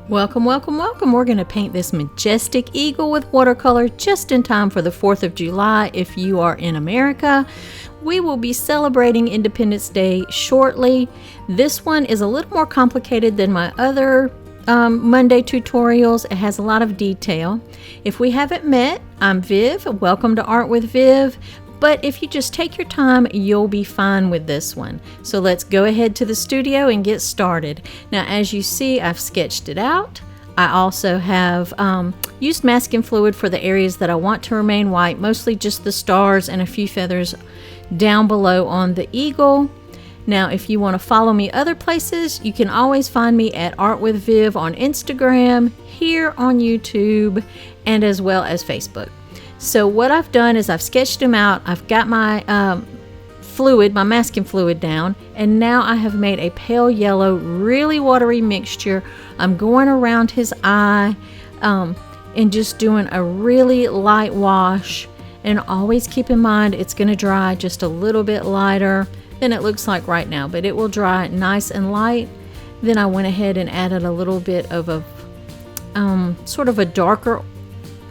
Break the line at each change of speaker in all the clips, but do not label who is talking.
Welcome, welcome, welcome. We're going to paint this majestic eagle with watercolor just in time for the 4th of July if you are in America. We will be celebrating Independence Day shortly. This one is a little more complicated than my other Monday tutorials. It has a lot of detail. If we haven't met, I'm Viv. Welcome to Art with Viv. But if you just take your time, you'll be fine with this one. So let's go ahead to the studio and get started. Now, as you see, I've sketched it out. I also have used masking fluid for the areas that I want to remain white, mostly just the stars and a few feathers down below on the eagle. Now, if you want to follow me other places, you can always find me at Art with Viv on Instagram, here on YouTube, and as well as Facebook. So what I've done is I've sketched him out. I've got my fluid, my masking fluid down, and now I have made a pale yellow, really watery mixture. I'm going around his eye and just doing a really light wash. And always keep in mind it's going to dry just a little bit lighter than it looks like right now, but it will dry nice and light. Then I went ahead and added a little bit of a sort of a darker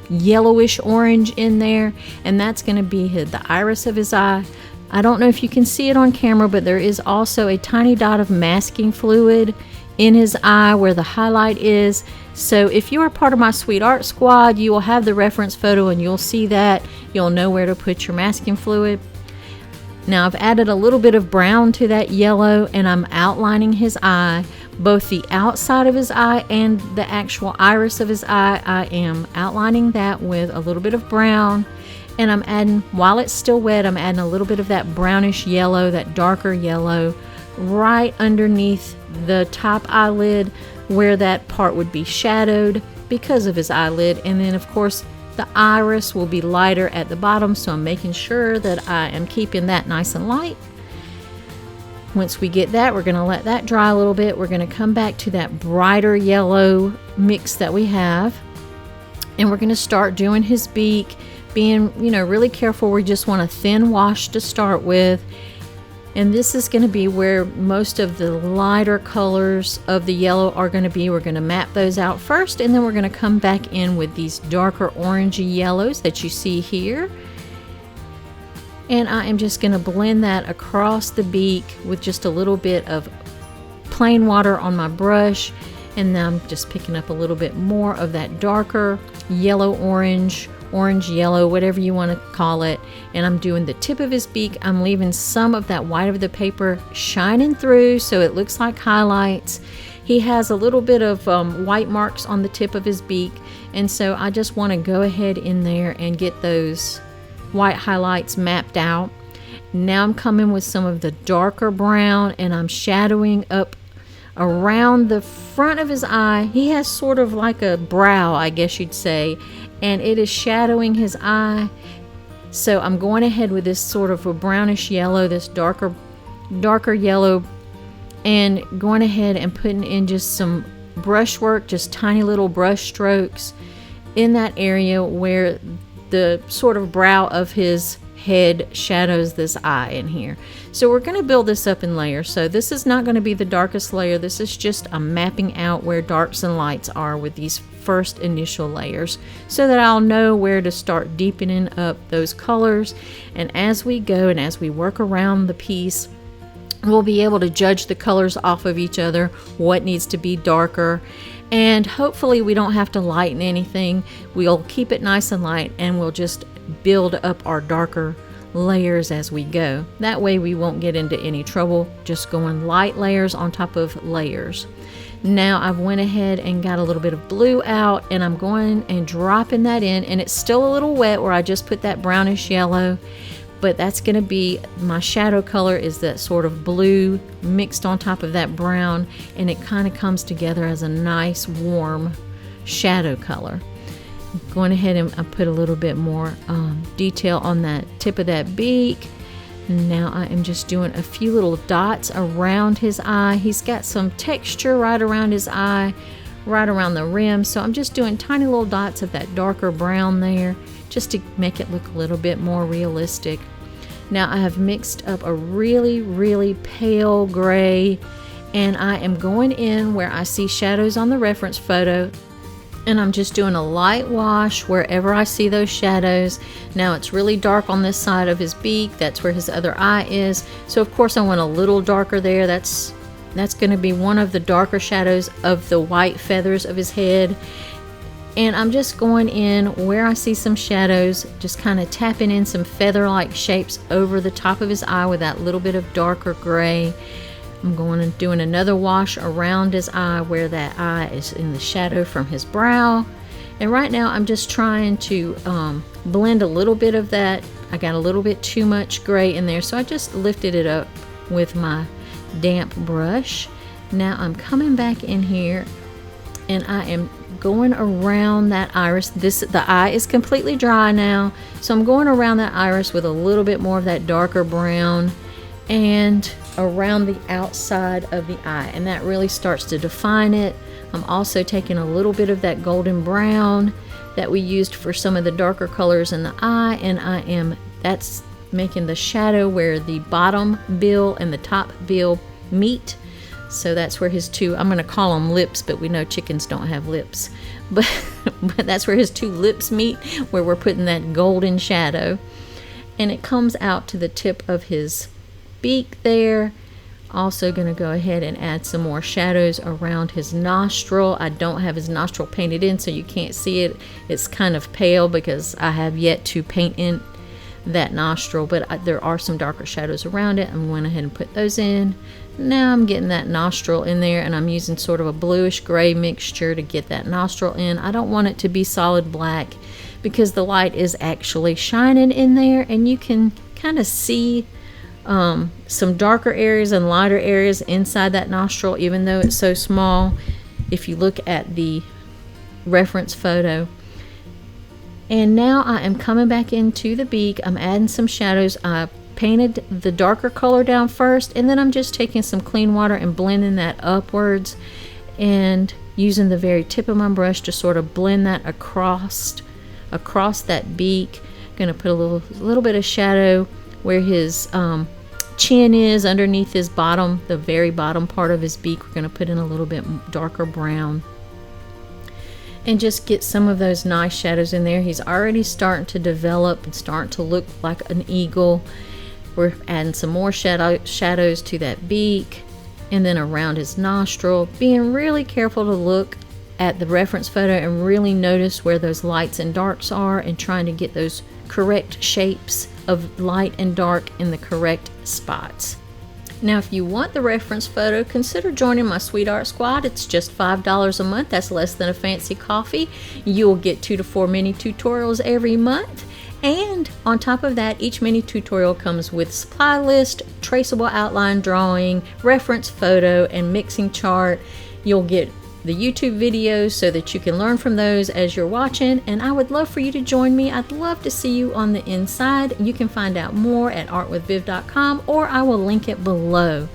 yellowish orange in there, and that's going to be the iris of his eye. I don't know if you can see it on camera, but there is also a tiny dot of masking fluid in his eye where the highlight is. So if you are part of my Sweet Art Squad, you will have the reference photo and you'll see that. You'll know where to put your masking fluid. Now I've added a little bit of brown to that yellow, and I'm outlining his eye, both the outside of his eye and the actual iris of his eye. I am outlining that with a little bit of brown, and I'm adding, while it's still wet, I'm adding a little bit of that brownish yellow, that darker yellow, right underneath the top eyelid where that part would be shadowed because of his eyelid. And then of course the iris will be lighter at the bottom, so I'm making sure that I am keeping that nice and light. Once we get that, we're going to let that dry a little bit. We're going to come back to that brighter yellow mix that we have, and we're going to start doing his beak, being, really careful. We just want a thin wash to start with. And this is going to be where most of the lighter colors of the yellow are going to be. We're going to map those out first, and then we're going to come back in with these darker orangey yellows that you see here. And I am just going to blend that across the beak with just a little bit of plain water on my brush. And now I'm just picking up a little bit more of that darker yellow orange yellow, whatever you want to call it. And I'm doing the tip of his beak. I'm leaving some of that white of the paper shining through so it looks like highlights. He has a little bit of white marks on the tip of his beak, and so I just want to go ahead in there and get those white highlights mapped out. Now I'm coming with some of the darker brown, and I'm shadowing up around the front of his eye. He has sort of like a brow, I guess you'd say, and it is shadowing his eye. So I'm going ahead with this sort of a brownish yellow, this darker yellow, and going ahead and putting in just some brushwork, just tiny little brush strokes in that area where the sort of brow of his head shadows this eye in here. So we're going to build this up in layers. So this is not going to be the darkest layer. This is just a mapping out where darks and lights are with these first initial layers, so that I'll know where to start deepening up those colors. And as we go and as we work around the piece, we'll be able to judge the colors off of each other, what needs to be darker, and hopefully we don't have to lighten anything. We'll keep it nice and light, and we'll just build up our darker layers as we go. That way we won't get into any trouble just going light layers on top of layers. Now I've went ahead and got a little bit of blue out, and I'm going and dropping that in, and it's still a little wet where I just put that brownish yellow, but that's going to be my shadow color, is that sort of blue mixed on top of that brown, and it kind of comes together as a nice warm shadow color. Going ahead and I put a little bit more detail on that tip of that beak. Now I am just doing a few little dots around his eye. He's got some texture right around his eye, right around the rim, so I'm just doing tiny little dots of that darker brown there just to make it look a little bit more realistic. Now I have mixed up a really, really pale gray And I am going in where I see shadows on the reference photo, and I'm just doing a light wash wherever I see those shadows. Now it's really dark on this side of his beak. That's where his other eye is. So of course I want a little darker there. That's going to be one of the darker shadows of the white feathers of his head. And I'm just going in where I see some shadows, just kind of tapping in some feather-like shapes over the top of his eye with that little bit of darker gray. I'm going and doing another wash around his eye where that eye is in the shadow from his brow. And right now I'm just trying to blend a little bit of that. I got a little bit too much gray in there, so I just lifted it up with my damp brush. Now I'm coming back in here and I am going around that iris. The eye is completely dry now, so I'm going around that iris with a little bit more of that darker brown and around the outside of the eye, and that really starts to define it. I'm also taking a little bit of that golden brown that we used for some of the darker colors in the eye, and that's making the shadow where the bottom bill and the top bill meet. So that's where his two, I'm going to call them lips, but we know chickens don't have lips, but that's where his two lips meet, where we're putting that golden shadow. And it comes out to the tip of his beak there. Also going to go ahead and add some more shadows around his nostril. I don't have his nostril painted in, so you can't see it. It's kind of pale because I have yet to paint in that nostril, but there are some darker shadows around it. I'm going ahead and put those in. Now I'm getting that nostril in there, and I'm using sort of a bluish gray mixture to get that nostril in. I don't want it to be solid black because the light is actually shining in there, and you can kind of see some darker areas and lighter areas inside that nostril, even though it's so small if you look at the reference photo. And now I am coming back into the beak. I'm adding some shadows. I painted the darker color down first, and then I'm just taking some clean water and blending that upwards and using the very tip of my brush to sort of blend that across that beak. Going to put a little bit of shadow where his chin is underneath his bottom, the very bottom part of his beak. We're going to put in a little bit darker brown and just get some of those nice shadows in there. He's already starting to develop and starting to look like an eagle. We're adding some more shadows to that beak and then around his nostril, being really careful to look at the reference photo and really notice where those lights and darks are and trying to get those correct shapes of light and dark in the correct spots. Now, if you want the reference photo, consider joining my Sweet Art Squad. It's just $5 a month. That's less than a fancy coffee. You'll get 2 to 4 mini tutorials every month. And on top of that, each mini tutorial comes with supply list, traceable outline drawing, reference photo, and mixing chart. You'll get the YouTube videos so that you can learn from those as you're watching, and I would love for you to join me. I'd love to see you on the inside. You can find out more at artwithviv.com, or I will link it below.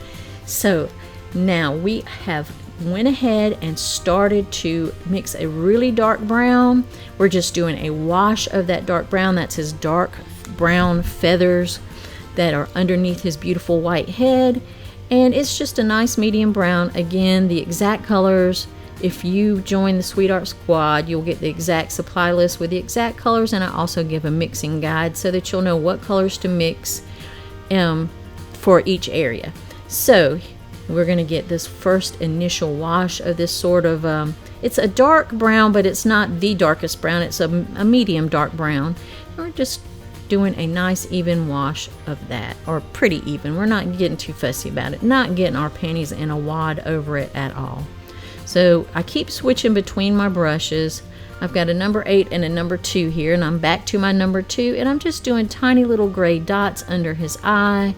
So now we have went ahead and started to mix a really dark brown. We're just doing a wash of that dark brown. That's his dark brown feathers that are underneath his beautiful white head, and it's just a nice medium brown. Again, the exact colors. If you join the Sweet Art Squad, you'll get the exact supply list with the exact colors, and I also give a mixing guide so that you'll know what colors to mix for each area. So we're going to get this first initial wash of this sort of, it's a dark brown, but it's not the darkest brown. It's a medium dark brown. And we're just doing a nice even wash of that, or pretty even. We're not getting too fussy about it, not getting our panties in a wad over it at all. So I keep switching between my brushes. I've got a number 8 and a number 2 here, and I'm back to my number 2, and I'm just doing tiny little gray dots under his eye,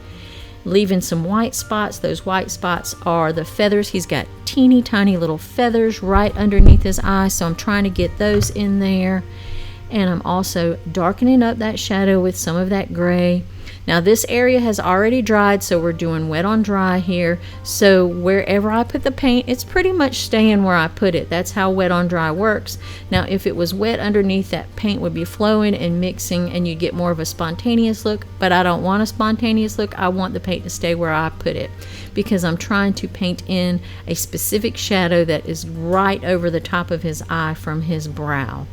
leaving some white spots. Those white spots are the feathers. He's got teeny tiny little feathers right underneath his eye, so I'm trying to get those in there. And I'm also darkening up that shadow with some of that gray. Now this area has already dried, so we're doing wet on dry here. So wherever I put the paint, it's pretty much staying where I put it. That's how wet on dry works. Now if it was wet underneath, that paint would be flowing and mixing and you get more of a spontaneous look, but I don't want a spontaneous look. I want the paint to stay where I put it because I'm trying to paint in a specific shadow that is right over the top of his eye from his brow.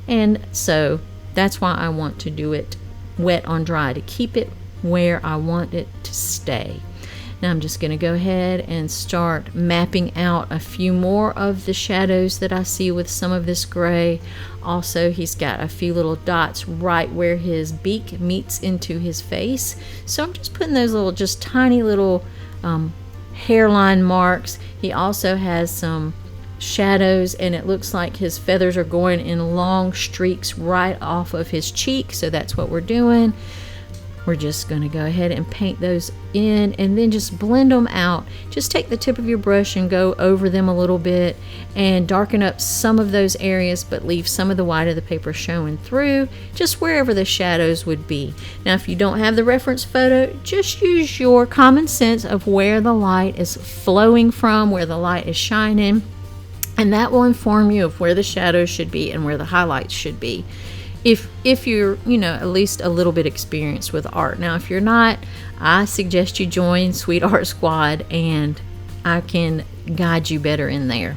And so that's why I want to do it wet on dry, to keep it where I want it to stay. Now I'm just going to go ahead and start mapping out a few more of the shadows that I see with some of this gray. Also, he's got a few little dots right where his beak meets into his face. So I'm just putting those little, just tiny little hairline marks. He also has some shadows, and it looks like his feathers are going in long streaks right off of his cheek, so that's what we're doing. We're just going to go ahead and paint those in and then just blend them out. Just take the tip of your brush and go over them a little bit and darken up some of those areas, but leave some of the white of the paper showing through, just wherever the shadows would be. Now if you don't have the reference photo, just use your common sense of where the light is flowing from, where the light is shining, and that will inform you of where the shadows should be and where the highlights should be. If you're, at least a little bit experienced with art. Now, if you're not, I suggest you join Sweet Art Squad and I can guide you better in there.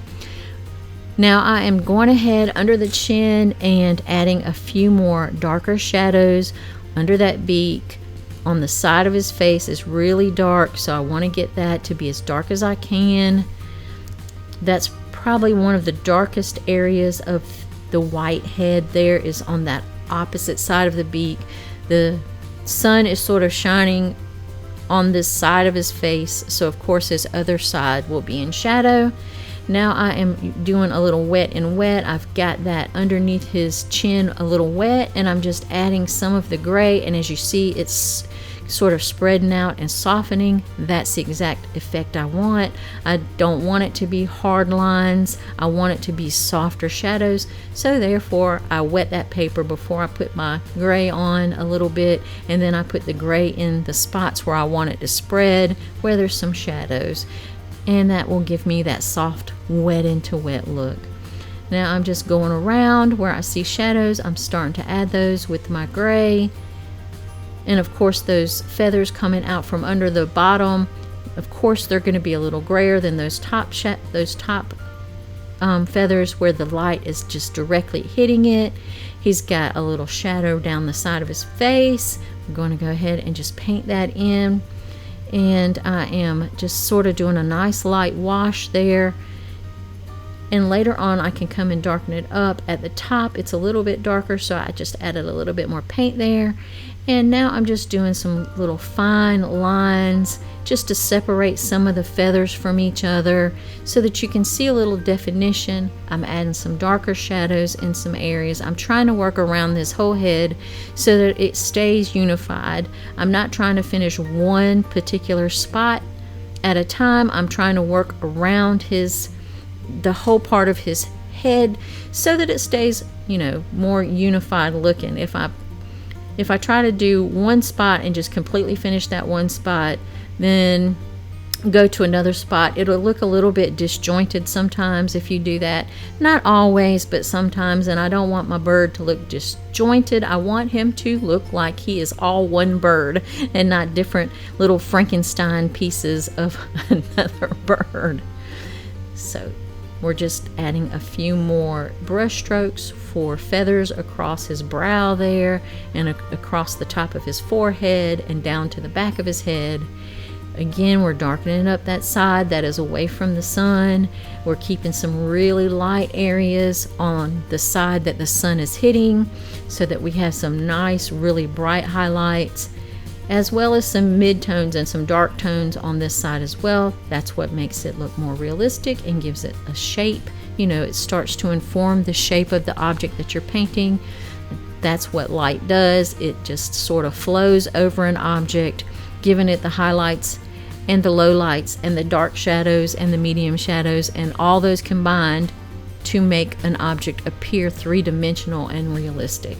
Now, I am going ahead under the chin and adding a few more darker shadows under that beak. On the side of his face is really dark, so I want to get that to be as dark as I can. That's probably one of the darkest areas of the white head. There is on that opposite side of the beak. The sun is sort of shining on this side of his face, so of course his other side will be in shadow. Now I am doing a little wet and wet. I've got that underneath his chin a little wet, and I'm just adding some of the gray, and as you see, it's sort of spreading out and softening. That's the exact effect I want. I don't want it to be hard lines. I want it to be softer shadows. So therefore I wet that paper before I put my gray on a little bit, and then I put the gray in the spots where I want it to spread, where there's some shadows, and that will give me that soft wet into wet look. Now I'm just going around where I see shadows. I'm starting to add those with my gray. And of course those feathers coming out from under the bottom, of course they're going to be a little grayer than those top feathers where the light is just directly hitting it. He's got a little shadow down the side of his face. I'm going to go ahead and just paint that in, and I am just sort of doing a nice light wash there. And later on I can come and darken it up. At the top it's a little bit darker, so I just added a little bit more paint there. And now I'm just doing some little fine lines just to separate some of the feathers from each other so that you can see a little definition. I'm adding some darker shadows in some areas. I'm trying to work around this whole head so that it stays unified. I'm not trying to finish one particular spot at a time. I'm trying to work around the whole part of his head so that it stays, more unified looking. If I try to do one spot and just completely finish that one spot, then go to another spot, it'll look a little bit disjointed sometimes if you do that. Not always, but sometimes, and I don't want my bird to look disjointed. I want him to look like he is all one bird and not different little Frankenstein pieces of another bird. So we're just adding a few more brush strokes for feathers across his brow there, and across the top of his forehead and down to the back of his head. Again, we're darkening up that side that is away from the sun. We're keeping some really light areas on the side that the sun is hitting so that we have some nice, really bright highlights, as well as some mid-tones and some dark tones on this side as well. That's what makes it look more realistic and gives it a shape. It starts to inform the shape of the object that you're painting. That's what light does. It just sort of flows over an object, giving it the highlights and the lowlights and the dark shadows and the medium shadows, and all those combined to make an object appear three-dimensional and realistic.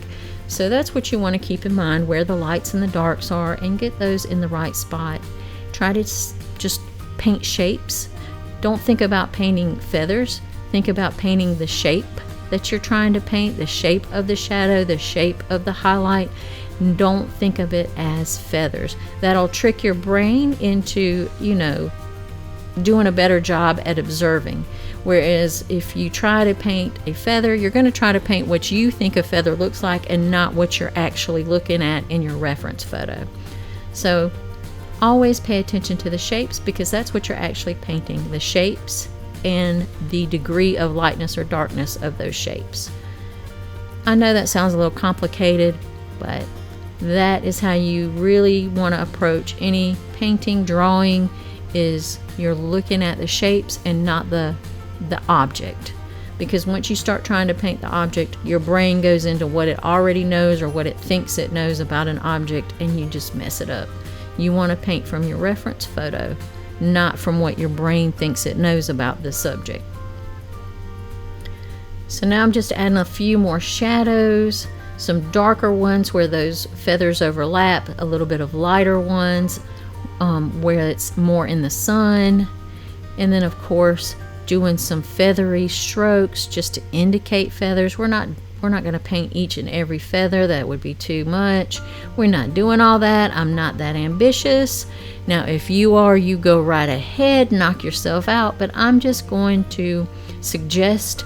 So that's what you want to keep in mind, where the lights and the darks are, and get those in the right spot. Try to just paint shapes. Don't think about painting feathers. Think about painting the shape that you're trying to paint, the shape of the shadow, the shape of the highlight. Don't think of it as feathers. That'll trick your brain into, doing a better job at observing. Whereas if you try to paint a feather, you're going to try to paint what you think a feather looks like and not what you're actually looking at in your reference photo. So always pay attention to the shapes, because that's what you're actually painting, the shapes and the degree of lightness or darkness of those shapes. I know that sounds a little complicated, but that is how you really want to approach any painting, drawing, is you're looking at the shapes and not the object. Because once you start trying to paint the object, your brain goes into what it already knows or what it thinks it knows about an object, and you just mess it up. You want to paint from your reference photo, not from what your brain thinks it knows about the subject. So now I'm just adding a few more shadows, some darker ones where those feathers overlap, a little bit of lighter ones where it's more in the sun, and then of course doing some feathery strokes just to indicate feathers. We're not going to paint each and every feather. That would be too much. We're not doing all that. I'm not that ambitious. Now, if you are, you go right ahead, knock yourself out, but I'm just going to suggest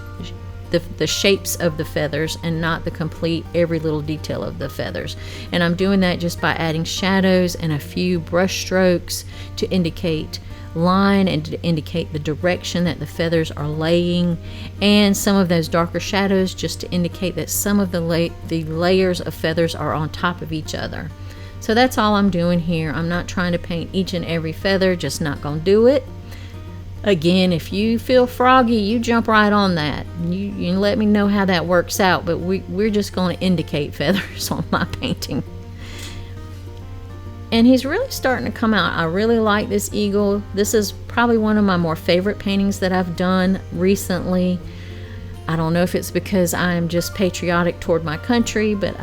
the shapes of the feathers and not the complete every little detail of the feathers. And I'm doing that just by adding shadows and a few brush strokes to indicate line and to indicate the direction that the feathers are laying, and some of those darker shadows just to indicate that some of the layers of feathers are on top of each other. So that's all I'm doing here. I'm not trying to paint each and every feather, just not gonna do it. Again, if you feel froggy, you jump right on that. You let me know how that works out, but we're just going to indicate feathers on my painting. And he's really starting to come out. I really like this eagle. This is probably one of my more favorite paintings that I've done recently. I don't know if it's because I'm just patriotic toward my country, but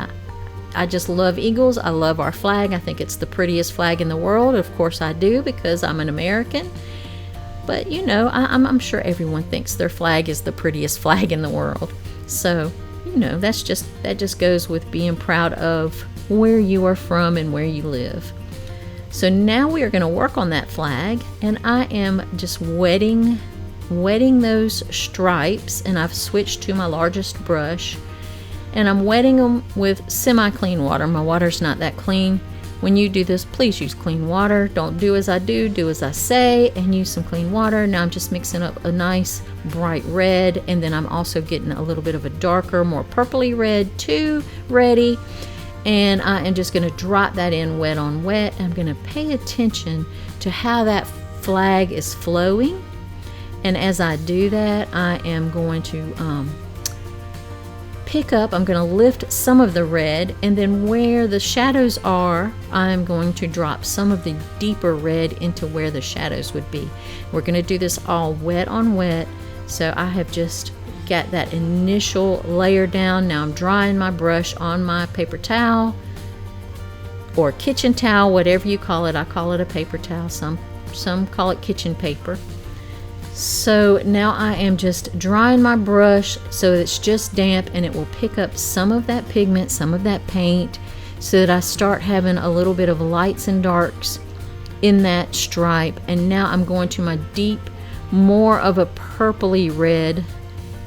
I just love eagles. I love our flag. I think it's the prettiest flag in the world. Of course I do, because I'm an American. But I'm sure everyone thinks their flag is the prettiest flag in the world. So, that just goes with being proud of where you are from and where you live. So now we are going to work on that flag, and I am just wetting those stripes, and I've switched to my largest brush, and I'm wetting them with semi-clean water. My water's not that clean. When you do this, please use clean water. Don't do as I do as I say, and use some clean water. Now I'm just mixing up a nice bright red, and then I'm also getting a little bit of a darker, more purpley red too ready. And I am just going to drop that in wet on wet. I'm going to pay attention to how that flag is flowing. And as I do that, I am going to I'm going to lift some of the red, and then where the shadows are, I'm going to drop some of the deeper red into where the shadows would be. We're going to do this all wet on wet. So I have just got that initial layer down. Now I'm drying my brush on my paper towel or kitchen towel, whatever you call it. I call it a paper towel. Some call it kitchen paper. So now I am just drying my brush so it's just damp, and it will pick up some of that pigment, some of that paint, so that I start having a little bit of lights and darks in that stripe. And now I'm going to my deep, more of a purpley red,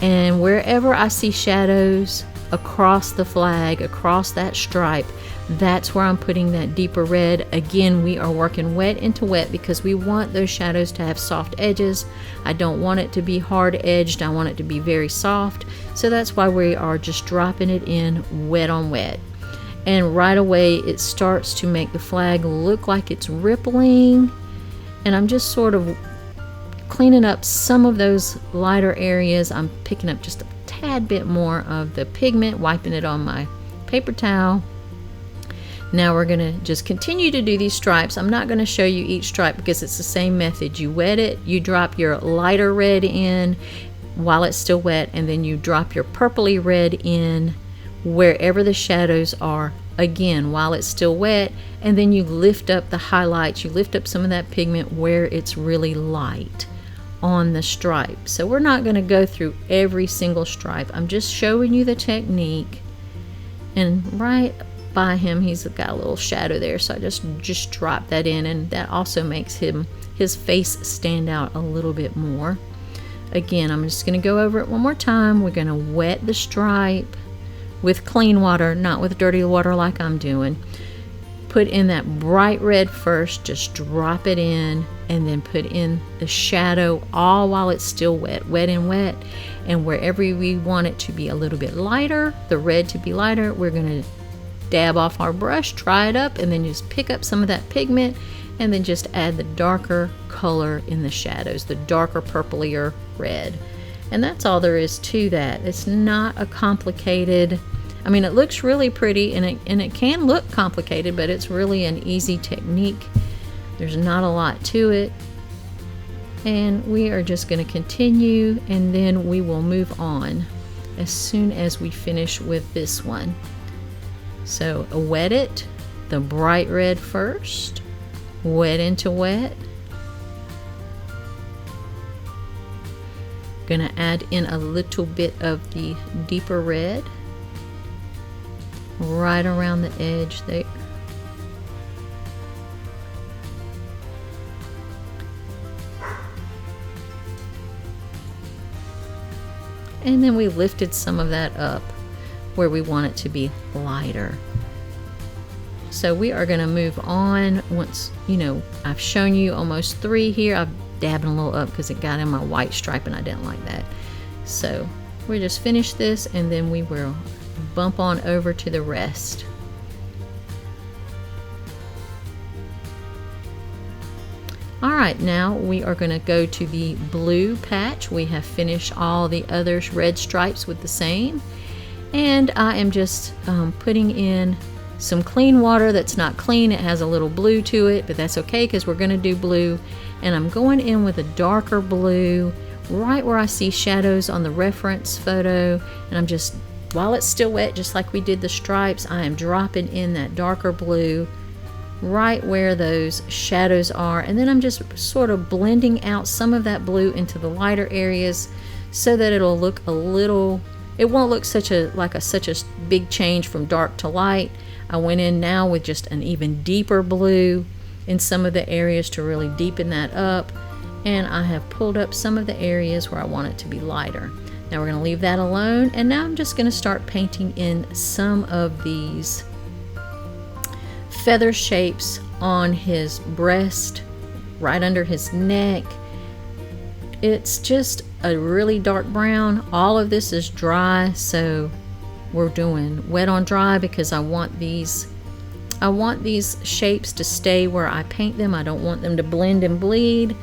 and wherever I see shadows across the flag, across that stripe, that's where I'm putting that deeper red. Again, we are working wet into wet because we want those shadows to have soft edges. I don't want it to be hard edged. I want it to be very soft. So that's why we are just dropping it in wet on wet. And right away it starts to make the flag look like it's rippling. And I'm just sort of cleaning up some of those lighter areas. I'm picking up just a tad bit more of the pigment, wiping it on my paper towel. Now we're going to just continue to do these stripes. I'm not going to show you each stripe because it's the same method. You wet it, you drop your lighter red in while it's still wet, and then you drop your purpley red in wherever the shadows are, again, while it's still wet, and then you lift up the highlights, you lift up some of that pigment where it's really light on the stripe. So we're not going to go through every single stripe. I'm just showing you the technique. And right by him, he's got a little shadow there, so I just drop that in, and that also makes his face stand out a little bit more. Again, I'm just going to go over it one more time. We're going to wet the stripe with clean water, not with dirty water like I'm doing. Put in that bright red first, just drop it in, and then put in the shadow all while it's still wet, wet and wet. And wherever we want it to be a little bit lighter, the red to be lighter, we're going to dab off our brush, try it up, and then just pick up some of that pigment, and then just add the darker color in the shadows, the darker purplier red. And that's all there is to that. It's not a complicated, I mean, it looks really pretty, and it can look complicated, but it's really an easy technique. There's not a lot to it. And we are just going to continue, and then we will move on as soon as we finish with this one. So wet it, the bright red first, wet into wet. Gonna add in a little bit of the deeper red right around the edge there. And then we lifted some of that up where we want it to be lighter. So we are going to move on. Once, I've shown you almost 3 here. I've dabbing a little up because it got in my white stripe and I didn't like that. So we just finish this, and then we will bump on over to the rest. Alright, now we are going to go to the blue patch. We have finished all the other red stripes with the same, and I am just putting in some clean water that's not clean. It has a little blue to it, but that's okay because we're going to do blue. And I'm going in with a darker blue right where I see shadows on the reference photo, and I'm just, while it's still wet, just like we did the stripes, I am dropping in that darker blue right where those shadows are, and then I'm just sort of blending out some of that blue into the lighter areas so that it'll look a little, it won't look such a big change from dark to light. I went in now with just an even deeper blue in some of the areas to really deepen that up, and I have pulled up some of the areas where I want it to be lighter. Now we're going to leave that alone, and now I'm just going to start painting in some of these feather shapes on his breast, right under his neck. It's just a really dark brown. All of this is dry, so we're doing wet on dry because I want these shapes to stay where I paint them. I don't want them to blend and bleed.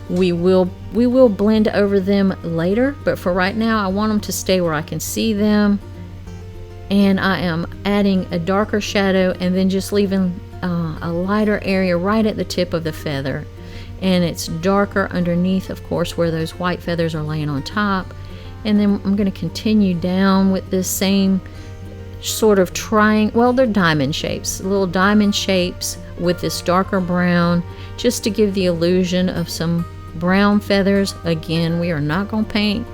We will blend over them later, but for right now I want them to stay where I can see them. And I am adding a darker shadow and then just leaving a lighter area right at the tip of the feather, and it's darker underneath, of course, where those white feathers are laying on top. And then I'm going to continue down with this same sort of well, they're diamond shapes, little diamond shapes with this darker brown, just to give the illusion of some brown feathers. Again, we are not going to paint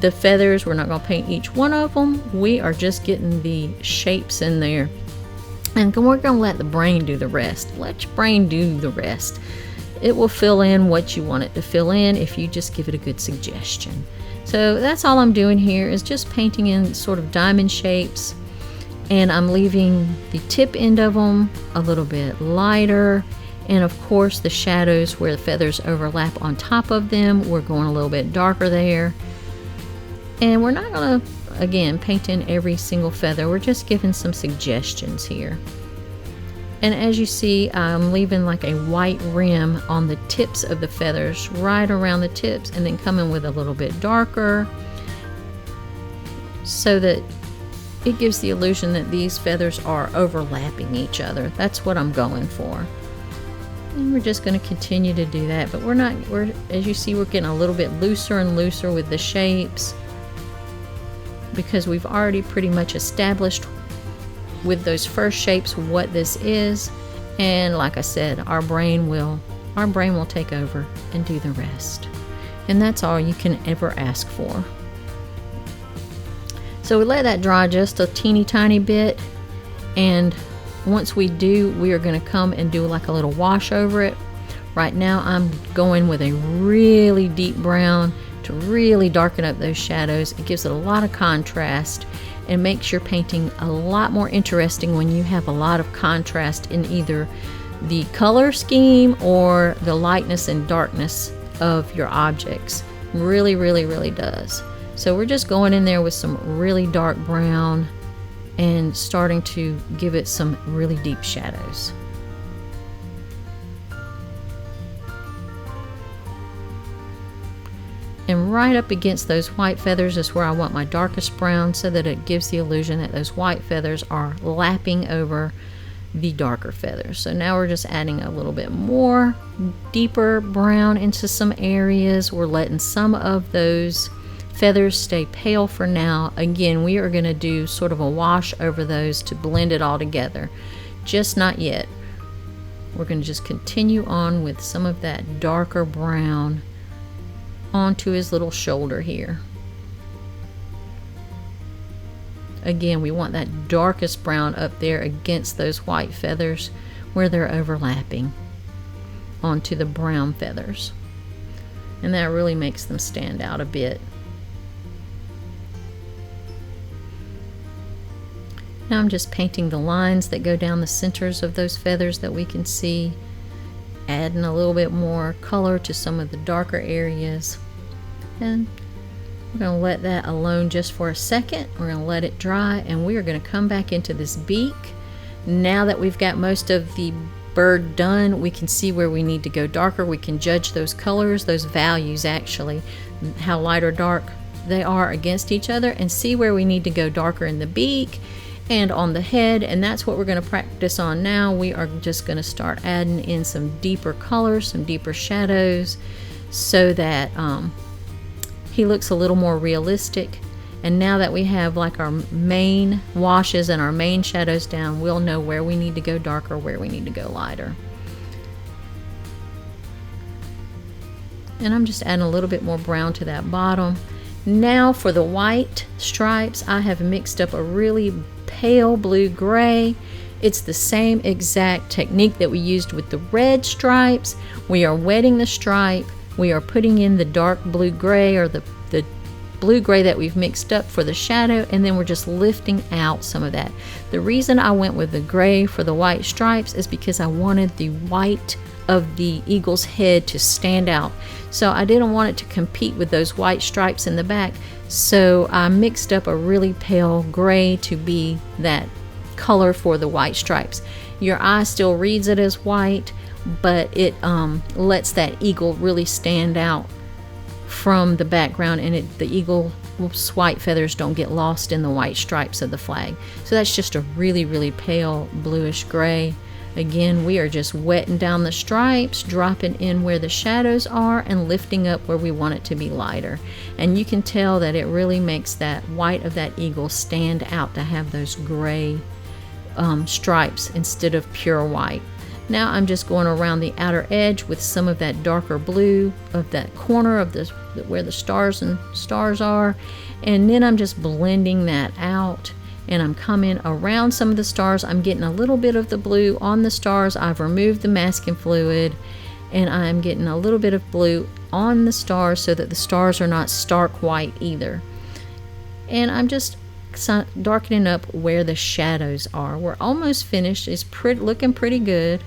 the feathers, we're not going to paint each one of them. We are just getting the shapes in there, and we're going to let the brain do the rest. Let your brain do the rest. It will fill in what you want it to fill in if you just give it a good suggestion. So that's all I'm doing here, is just painting in sort of diamond shapes, and I'm leaving the tip end of them a little bit lighter, and of course the shadows where the feathers overlap on top of them, we're going a little bit darker there. And we're not going to, again, paint in every single feather. We're just giving some suggestions here. And as you see, I'm leaving like a white rim on the tips of the feathers, right around the tips, and then coming with a little bit darker so that it gives the illusion that these feathers are overlapping each other. That's what I'm going for. And we're just going to continue to do that, but as you see, we're getting a little bit looser and looser with the shapes. because we've already pretty much established with those first shapes what this is. And like I said, our brain will take over and do the rest. And that's all you can ever ask for. So we let that dry just a teeny tiny bit, and once we do, we are going to come and do like a little wash over it. Right now I'm going with a really deep brown to really darken up those shadows. It gives it a lot of contrast and makes your painting a lot more interesting when you have a lot of contrast in either the color scheme or the lightness and darkness of your objects. Really, really, really does. So we're just going in there with some really dark brown and starting to give it some really deep shadows. And right up against those white feathers is where I want my darkest brown, so that it gives the illusion that those white feathers are lapping over the darker feathers. So now we're just adding a little bit more deeper brown into some areas. We're letting some of those feathers stay pale for now. Again, we are going to do sort of a wash over those to blend it all together. Just not yet. We're going to just continue on with some of that darker brown onto his little shoulder here. Again, we want that darkest brown up there against those white feathers where they're overlapping onto the brown feathers. And that really makes them stand out a bit. Now I'm just painting the lines that go down the centers of those feathers that we can see, adding a little bit more color to some of the darker areas. And we're going to let that alone just for a second. We're going to let it dry, and we are going to come back into this beak. Now that we've got most of the bird done, we can see where we need to go darker. We can judge those colors, those values actually, how light or dark they are against each other, and see where we need to go darker in the beak and on the head. And that's what we're going to practice on now. We are just going to start adding in some deeper colors, some deeper shadows, so that he looks a little more realistic. And now that we have like our main washes and our main shadows down, we'll know where we need to go darker, where we need to go lighter. And I'm just adding a little bit more brown to that bottom. Now for the white stripes, I have mixed up a really pale blue gray. It's the same exact technique that we used with the red stripes. We are wetting the stripe. We are putting in the dark blue gray, or the blue gray that we've mixed up for the shadow, and then we're just lifting out some of that. The reason I went with the gray for the white stripes is because I wanted the white of the eagle's head to stand out. So I didn't want it to compete with those white stripes in the back. So I mixed up a really pale gray to be that color for the white stripes. Your eye still reads it as white, but it lets that eagle really stand out from the background, and the eagle's white feathers don't get lost in the white stripes of the flag. So that's just a really, really pale bluish gray. Again, we are just wetting down the stripes, dropping in where the shadows are, and lifting up where we want it to be lighter. And you can tell that it really makes that white of that eagle stand out to have those gray stripes instead of pure white. Now I'm just going around the outer edge with some of that darker blue of that corner of this where the stars are, and then I'm just blending that out. And I'm coming around some of the stars. I'm getting a little bit of the blue on the stars. I've removed the masking fluid, and I'm getting a little bit of blue on the stars so that the stars are not stark white either. And I'm just darkening up where the shadows are. We're almost finished. It's looking pretty good.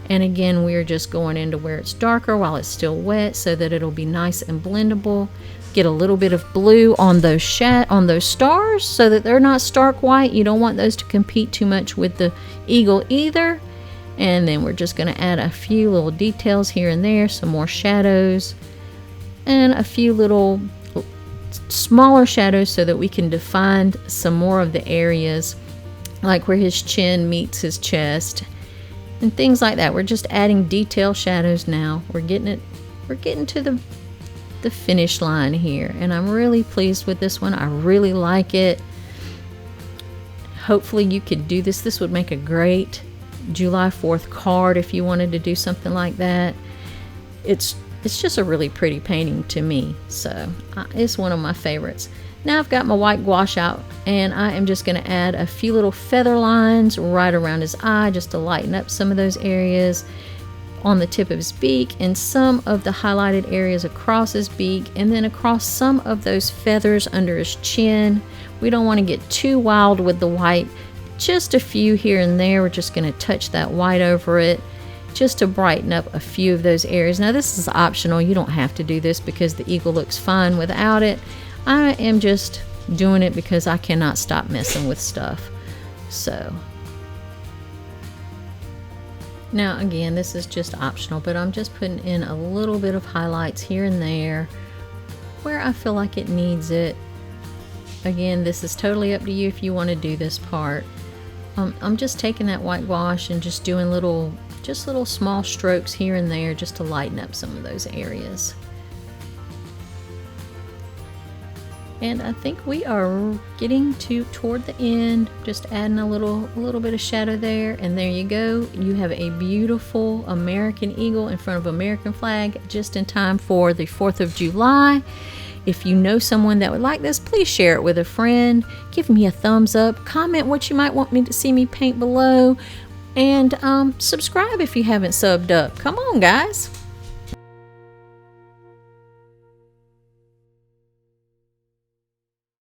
And again, we're just going into where it's darker while it's still wet so that it'll be nice and blendable. Get a little bit of blue on those stars so that they're not stark white. You don't want those to compete too much with the eagle either. And then we're just going to add a few little details here and there, some more shadows, and a few little smaller shadows so that we can define some more of the areas, like where his chin meets his chest and things like that. We're just adding detail shadows now. We're getting to the the finish line here, and I'm really pleased with this one. I really like it. Hopefully you could do this. This would make a great July 4th card if you wanted to do something like that. It's just a really pretty painting to me, so it's one of my favorites. Now I've got my white gouache out, and I am just going to add a few little feather lines right around his eye just to lighten up some of those areas, on the tip of his beak, and some of the highlighted areas across his beak, and then across some of those feathers under his chin. We don't want to get too wild with the white, just a few here and there. We're just going to touch that white over it just to brighten up a few of those areas. Now this is optional, you don't have to do this because the eagle looks fine without it. I am just doing it because I cannot stop messing with stuff. So now again, this is just optional, but I'm just putting in a little bit of highlights here and there where I feel like it needs it. Again, this is totally up to you if you want to do this part. I'm just taking that white gouache and just doing little small strokes here and there just to lighten up some of those areas. And I think we are getting toward the end, just adding a little bit of shadow there, and there you go. You have a beautiful American eagle in front of American flag just in time for the 4th of July. If you know someone that would like this, please share it with a friend. Give me a thumbs up. Comment what you might want me to see me paint below. And subscribe if you haven't subbed up. Come on, guys.